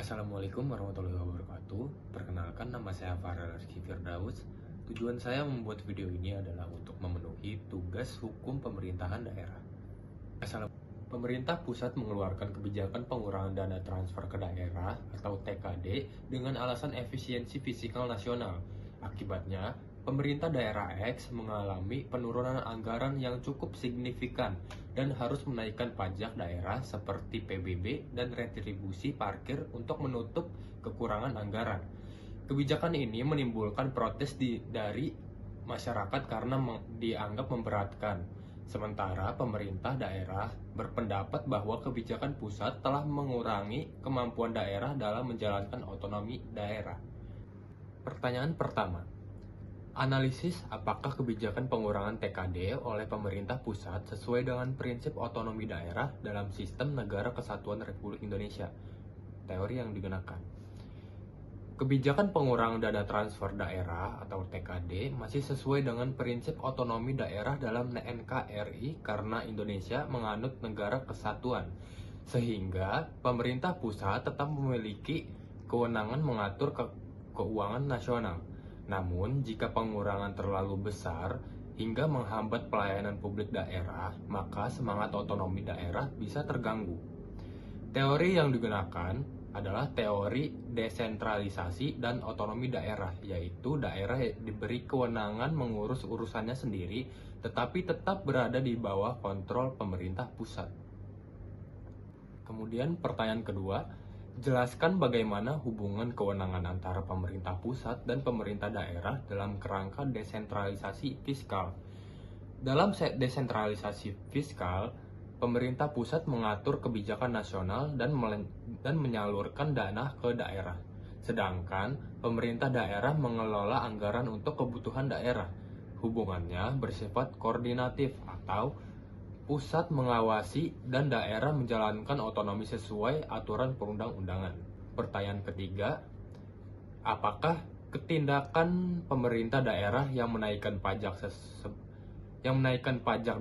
Assalamualaikum warahmatullahi wabarakatuh. Perkenalkan, nama saya Farel Rizky Firdaus. Tujuan saya membuat video ini adalah untuk memenuhi tugas hukum pemerintahan daerah. Pemerintah pusat mengeluarkan kebijakan pengurangan dana transfer ke daerah atau TKD dengan alasan efisiensi fiskal nasional. Akibatnya, pemerintah daerah X mengalami penurunan anggaran yang cukup signifikan dan harus menaikkan pajak daerah seperti PBB dan retribusi parkir untuk menutup kekurangan anggaran. Kebijakan ini menimbulkan protes dari masyarakat karena dianggap memberatkan. Sementara pemerintah daerah berpendapat bahwa kebijakan pusat telah mengurangi kemampuan daerah dalam menjalankan otonomi daerah. Pertanyaan pertama, analisis apakah kebijakan pengurangan TKD oleh pemerintah pusat sesuai dengan prinsip otonomi daerah dalam sistem negara kesatuan Republik Indonesia. Teori yang digunakan. Kebijakan pengurangan dana transfer daerah atau TKD masih sesuai dengan prinsip otonomi daerah dalam NKRI karena Indonesia menganut negara kesatuan, sehingga pemerintah pusat tetap memiliki kewenangan mengatur keuangan nasional. Namun, jika pengurangan terlalu besar hingga menghambat pelayanan publik daerah, maka semangat otonomi daerah bisa terganggu. Teori yang digunakan adalah teori desentralisasi dan otonomi daerah, yaitu daerah diberi kewenangan mengurus urusannya sendiri, tetapi tetap berada di bawah kontrol pemerintah pusat. Kemudian pertanyaan kedua, jelaskan bagaimana hubungan kewenangan antara pemerintah pusat dan pemerintah daerah dalam kerangka desentralisasi fiskal. Dalam desentralisasi fiskal, pemerintah pusat mengatur kebijakan nasional dan menyalurkan dana ke daerah. Sedangkan pemerintah daerah mengelola anggaran untuk kebutuhan daerah. Hubungannya bersifat koordinatif atau pusat mengawasi dan daerah menjalankan otonomi sesuai aturan perundang-undangan. Pertanyaan ketiga, apakah ketindakan pemerintah daerah yang menaikkan pajak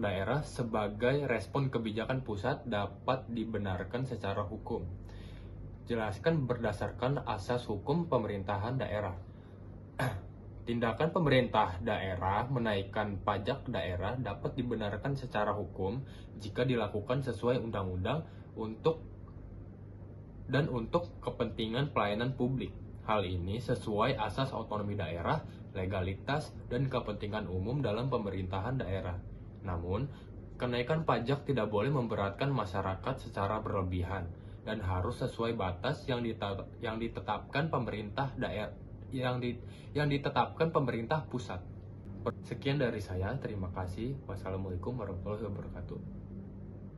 daerah sebagai respon kebijakan pusat dapat dibenarkan secara hukum? Jelaskan berdasarkan asas hukum pemerintahan daerah. Tindakan pemerintah daerah menaikkan pajak daerah dapat dibenarkan secara hukum jika dilakukan sesuai undang-undang untuk kepentingan pelayanan publik. Hal ini sesuai asas otonomi daerah, legalitas, dan kepentingan umum dalam pemerintahan daerah. Namun, kenaikan pajak tidak boleh memberatkan masyarakat secara berlebihan dan harus sesuai batas yang ditetapkan pemerintah daerah yang ditetapkan pemerintah pusat. Sekian dari saya, terima kasih. Wassalamualaikum warahmatullahi wabarakatuh.